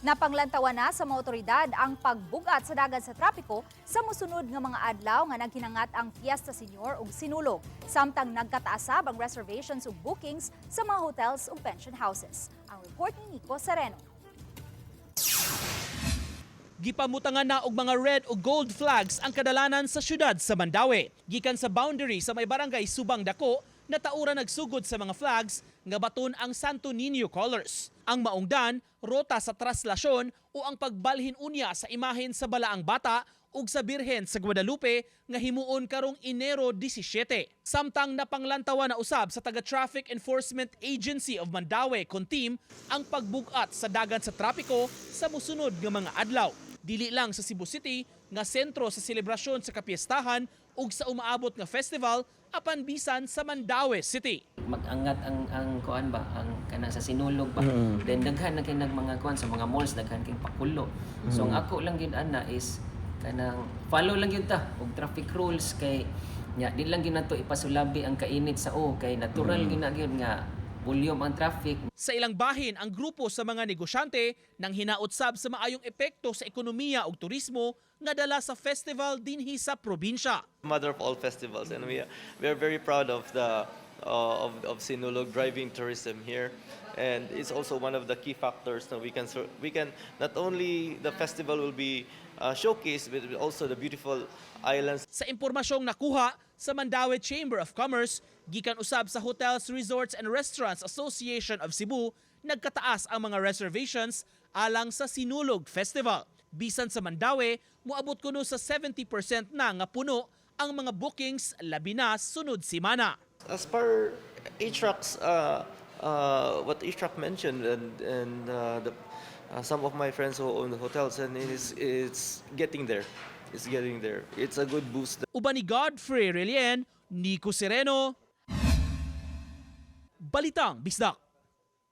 Napanglantawan na sa mga otoridad ang pagbugat sa dagat sa trapiko sa mosunod nga mga adlaw nga naghinangat ang Fiesta Senior ug Sinulog. Samtang nagkataasab ang reservations ug bookings sa mga hotels ug pension houses. Ang report ni Nico Sereno. Gipamutangan na og mga red o gold flags ang kadalanan sa syudad sa Mandaue. Gikan sa boundary sa may barangay Subang Dako, nataura nagsugod sa mga flags nga baton ang Santo Niño colors. Ang maungdan, rota sa traslasyon o ang pagbalhin unya sa imahen sa balaang bata ug sa Birhen sa Guadalupe nga himuon karong Enero 17. Samtang napanglantawa na usab sa taga-Traffic Enforcement Agency of Mandaue Contim ang pagbugat sa dagat sa trapiko sa musunod nga mga adlaw. Dili lang sa Cebu City nga sentro sa selebrasyon sa kapiestahan ug sa umaabot nga festival apan bisan sa Mandaue City. Mag-angat ang kuan ba ang kana sa Sinulog ba. Then daghan na kay nag mga kuan sa mga malls daghan kay pakulo. So ang ako lang gyud ana is kanang follow lang gyud ta og traffic rules kay nya di lang gyud nato ipasulabi ang kainit sa kay natural gyud na gyud nga volume ang traffic. Sa ilang bahin, ang grupo sa mga negosyante nang hinautsab sa maayong epekto sa ekonomiya ug turismo nga dala sa festival dinhi sa probinsya. Mother of all festivals, and we are very proud of the of Sinulog driving tourism here, and it's also one of the key factors that we can not only the festival will be showcased, but also the beautiful islands. Sa impormasyong nakuha sa Mandaue Chamber of Commerce, gikan usab sa Hotels, Resorts and Restaurants Association of Cebu, nagkataas ang mga reservations alang sa Sinulog Festival. Bisan sa Mandaue, moabot kuno sa 70% na nga puno ang mga bookings labi na sunod simana. As per HRAC's, what HRAC mentioned, and some of my friends who own the hotels, and it's getting there. It's getting there. It's a good boost. Uban ni Godfrey Relien, Nico Sereno, Balitang Bisdak.